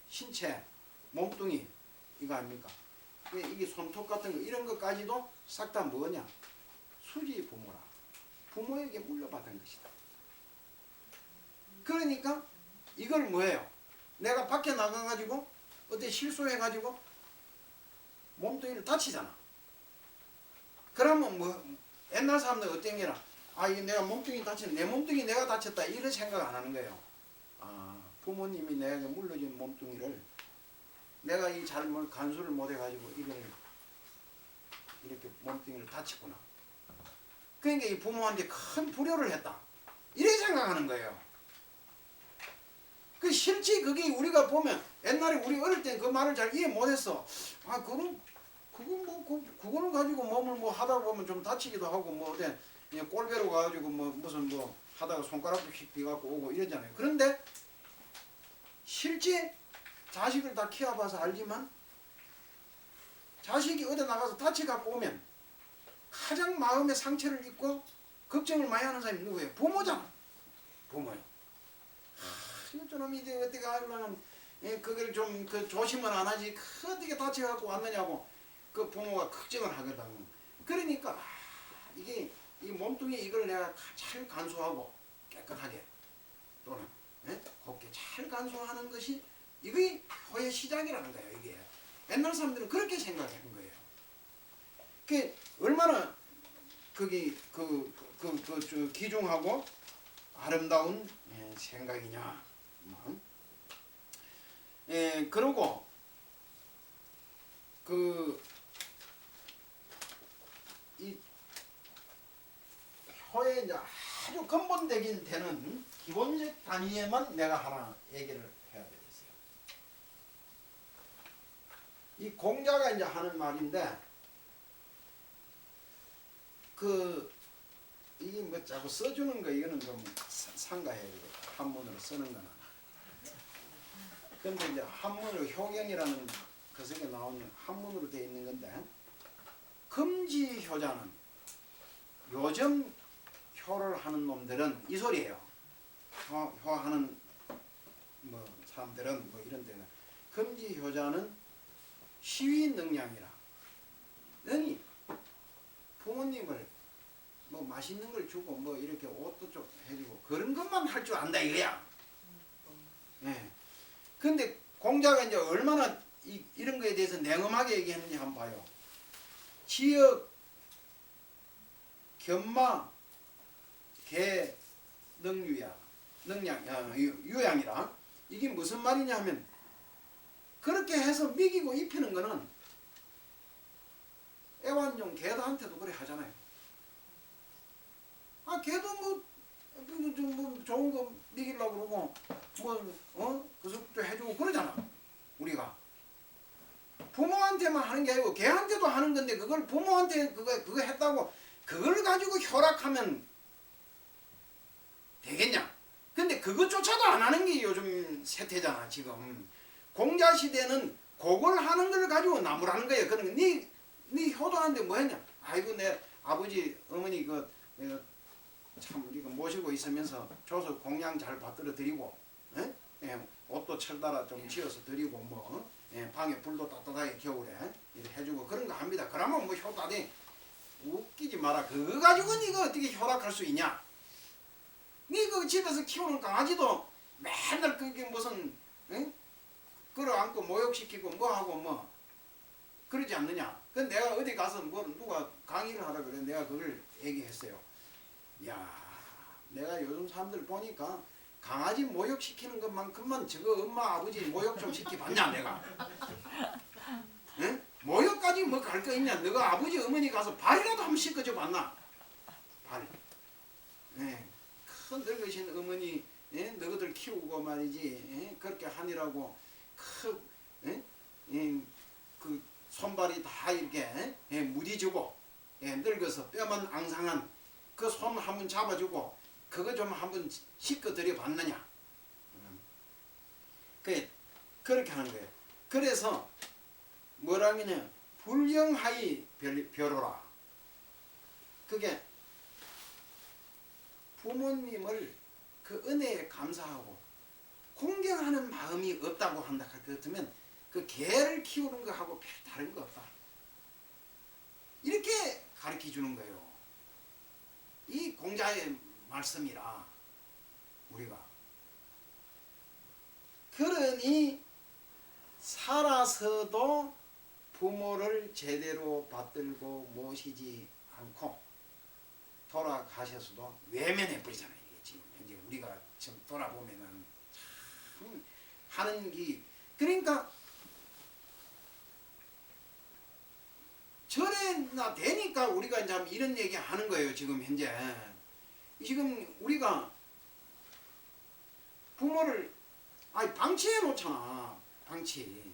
신체, 몸뚱이 이거 아닙니까? 이게 손톱 같은 거 이런 것까지도 싹 다 뭐냐? 수지 부모라. 부모에게 물려받은 것이다. 그러니까 이걸 뭐예요? 내가 밖에 나가가지고 어디 실수해가지고 몸뚱이를 다치잖아. 그러면 뭐 옛날 사람들 어떤 게라 이게 내가 몸뚱이 다쳤 내 몸뚱이 내가 다쳤다 이런 생각 안 하는 거예요. 부모님이 내게 물려준 몸뚱이를 내가 이 잘못 간수를 못해가지고 이걸 이렇게 몸뚱이를 다쳤구나. 그러니까 이 부모한테 큰 불효를 했다. 이렇게 생각하는 거예요. 그 실제 그게 우리가 보면 옛날에 우리 어릴 때 그 말을 잘 이해 못했어. 그거는 가지고 몸을 뭐 하다 보면 좀 다치기도 하고 뭐 어때 꼴배로 가지고 뭐 무슨 뭐 하다가 손가락도 휙 비갖고 오고 이러잖아요. 그런데 실제 자식을 다 키워봐서 알지만 자식이 어디 나가서 다치갖고 오면 가장 마음에 상처를 입고 걱정을 많이 하는 사람이 누구예요? 부모잖아. 부모요. 이거 저놈이 이제 어떻게 하려면 그걸 좀 조심을 안 하지 어떻게 다쳐갖고 왔느냐고 그 부모가 걱정을 하거든. 그러니까 이게 이 몸뚱이 이걸 내가 잘 간수하고 깨끗하게 또는 곱게 잘 간수하는 것이 이게 효의 시작이라는 거예요. 이게 옛날 사람들은 그렇게 생각하는 거예요. 그 얼마나 그게 귀중하고 아름다운 생각이냐. 그러고 이 효의 이제 아주 근본적인 되는 기본적 단위에만 내가 하나 얘기를 해야 되겠어요. 이 공자가 이제 하는 말인데 이게 뭐 자꾸 써주는 거 이거는 좀 상가해야 되겠다. 한문으로 쓰는 거는. 근데 이제 한문으로 효경이라는 그 속에 나오는 한문으로 되어 있는 건데 금지효자는 요즘 효를 하는 놈들은 이 소리예요. 효하는 뭐 사람들은 뭐 이런 데는 금지효자는 시위능량이라. 너니 부모님을 뭐 맛있는 걸 주고 뭐 이렇게 옷도 좀 해주고 그런 것만 할 줄 안다 이거야. 예. 근데 공자가 이제 얼마나 이런 거에 대해서 냉엄하게 얘기했는지 한번 봐요. 지역, 견마, 개, 유양이라. 이게 무슨 말이냐 하면 그렇게 해서 먹이고 입히는 거는 애완용 개도한테도 그래 하잖아요. 개도 뭐 좋은 거 먹이려고 그러고 그것도 해주고 그러잖아. 우리가 부모한테만 하는 게 아니고 개한테도 하는 건데 그걸 부모한테 그거 했다고 그걸 가지고 효락하면 되겠냐? 근데 그것조차도 안 하는 게 요즘 세태잖아 지금. 공자 시대는 그걸 하는 걸 가지고 나무라는 거예요. 그러니까 네 효도하는데 뭐 했냐? 아이고 내 아버지 어머니 참 이거 모시고 있으면서 줘서 공양 잘 받들어 드리고, 옷도 철다라 좀 지어서 드리고 방에 불도 따뜻하게 겨울에 이렇게 해주고 그런 거 합니다. 그러면 뭐 효다니 웃기지 마라. 그거 가지고 네가 어떻게 효락할 수 있냐? 네 그 집에서 키우는 강아지도 맨날 그게 무슨 끌어안고 모욕시키고 뭐하고 그러지 않느냐? 그 내가 어디 가서 누가 강의를 하라 그래. 내가 그걸 얘기했어요. 야, 내가 요즘 사람들 보니까 강아지 모욕시키는 것만큼만 저거 엄마 아버지 모욕 좀 시켜봤냐 내가. 모욕까지 뭐 갈 거 있냐? 너가 아버지 어머니 가서 발이라도 한번 씻어줘 봤나? 발. 큰 늙으신 어머니 너희들 키우고 말이지 그렇게 하니라고 그 손발이 다 이렇게 무디지고 늙어서 뼈만 앙상한 그 손 한번 잡아주고 그거 좀 한번 씻어드려 봤느냐? 그렇게 하는 거예요. 그래서 뭐라면은 불경하이 벼로라. 그게 부모님을 그 은혜에 감사하고 공경하는 마음이 없다고 한다 할 것 같으면 그 개를 키우는 거하고 별 다른 거 없다. 이렇게 가르쳐 주는 거예요. 이 공자의 말씀이라 우리가. 그러니 살아서도 부모를 제대로 받들고 모시지 않고 돌아가셔서도 외면해 버리잖아요. 이게 지금 현재 우리가 지금 돌아보면은 참 하는 게 그러니까 절에나 되니까 우리가 이제 이런 얘기 하는 거예요. 지금 현재 지금 우리가 부모를 방치해 놓잖아. 방치.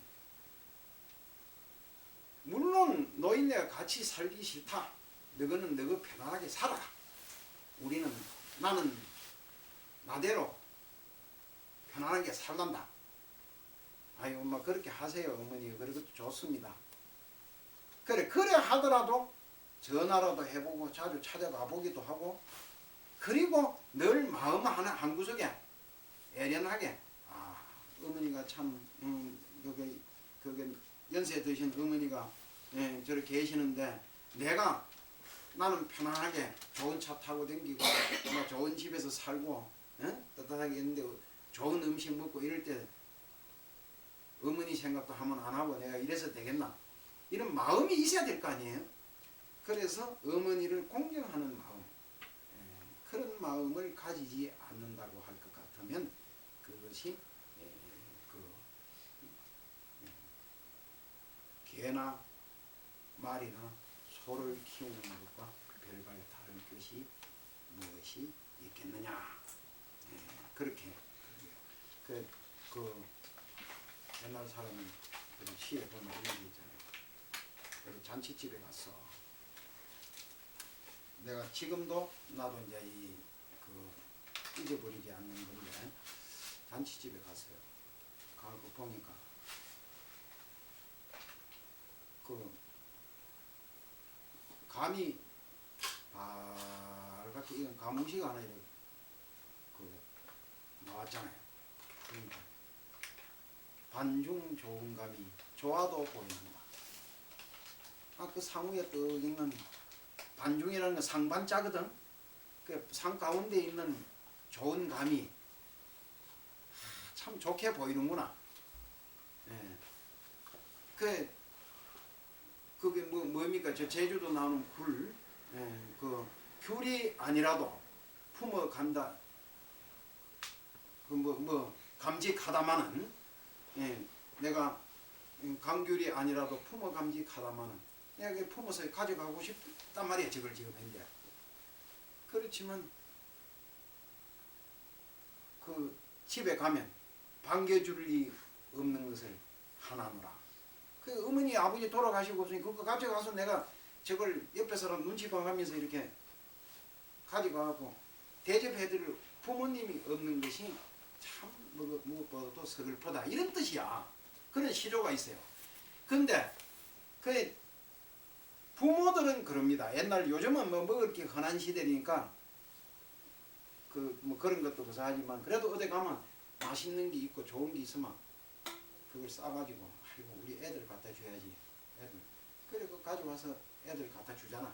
물론 노인네가 같이 살기 싫다. 너는 너가 편안하게 살아라. 나는 나대로 편안하게 살단다. 아이 엄마 그렇게 하세요. 어머니 그것도 좋습니다. 그래 하더라도 전화라도 해보고 자주 찾아가 보기도 하고 그리고 늘 마음 하나 한 구석에 애련하게 어머니가 참 여기 연세 드신 어머니가 저렇게 계시는데 나는 편안하게 좋은 차 타고 다니고 좋은 집에서 살고 따뜻하게 있는데 좋은 음식 먹고 이럴 때 어머니 생각도 한번 안 하고 내가 이래서 되겠나? 이런 마음이 있어야 될 거 아니에요? 그래서 어머니를 공경하는 마음, 그런 마음을 가지지 않는다고 할 것 같으면 그것이 개나 말이나 소를 키우는 것과 별반 다른 것이 무엇이 있겠느냐? 그렇게 그 옛날 사람은 그 시에 보면 이런 게 있잖아요. 잔치집에 갔어. 내가 지금도 나도 이제 잊어버리지 않는 건데 잔치집에 갔어요. 가고 보니까 감이 빨갛게 익은 가무시가 하나 나왔잖아요. 그러니까 반중 좋은 감이 좋아도 보인다. 그 상위에 떠 있는 반중이라는 건 상반자거든. 그 상 가운데 있는 좋은 감이 참 좋게 보이는구나. 그게 뭡니까? 저 제주도 나오는 굴, 그 귤이 아니라도 품어 간다. 감직하다마는, 내가 감귤이 아니라도 품어 감직하다마는 내가 품어서 가져가고 싶단 말이야. 저걸 지금 현재. 그렇지만 그 집에 가면 반겨줄 리 없는 것을 하나노라. 그 어머니 아버지 돌아가시고 없으니 그거 가져가서 내가 저걸 옆에 사람 눈치 봐가면서 이렇게 가져가고 대접해드릴 부모님이 없는 것이 참 무엇보다도 서글프다 이런 뜻이야. 그런 시조가 있어요. 근데 그 부모들은 그럽니다. 옛날 요즘은 뭐 먹을 게 흔한 시대니까 그 뭐 그런 것도 고사하지만 그래도 어디 가면 맛있는 게 있고 좋은 게 있으면 그걸 싸가지고 아이고 우리 애들 갖다 줘야지. 애들 그래 그 가져와서 애들 갖다 주잖아.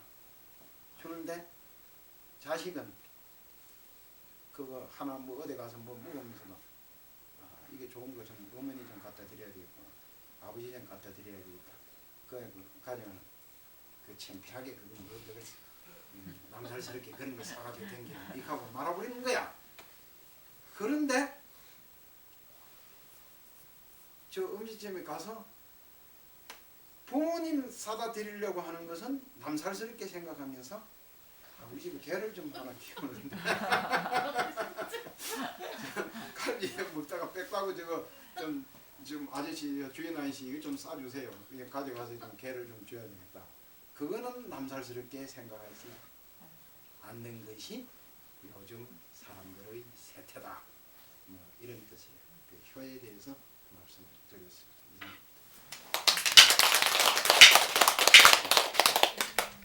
주는데 자식은 그거 하나 뭐 어디 가서 뭐 먹으면서도 아 이게 좋은 거 좀 어머니 좀 갖다 드려야 되겠고 아버지 좀 갖다 드려야 되겠다. 그 가져가는 그 창피하게 그걸 남살스럽게 그런 걸 사가지고 댕기는 이하고 말아버리는 거야. 그런데 저 음식점에 가서 부모님 사다 드리려고 하는 것은 남살스럽게 생각하면서 아, 우리 집에 개를 좀 하나 키우는데 갈비 먹다가 빽다고 저거 좀 아저씨 주인 아저씨 이거 좀 싸주세요. 그냥 가져가서 좀 개를 좀 줘야 되겠다. 그거는 남살스럽게 생각하지 않는 것이 요즘 사람들의 세태다. 뭐 이런 뜻이에요. 그 효에 대해서 말씀을 드렸습니다.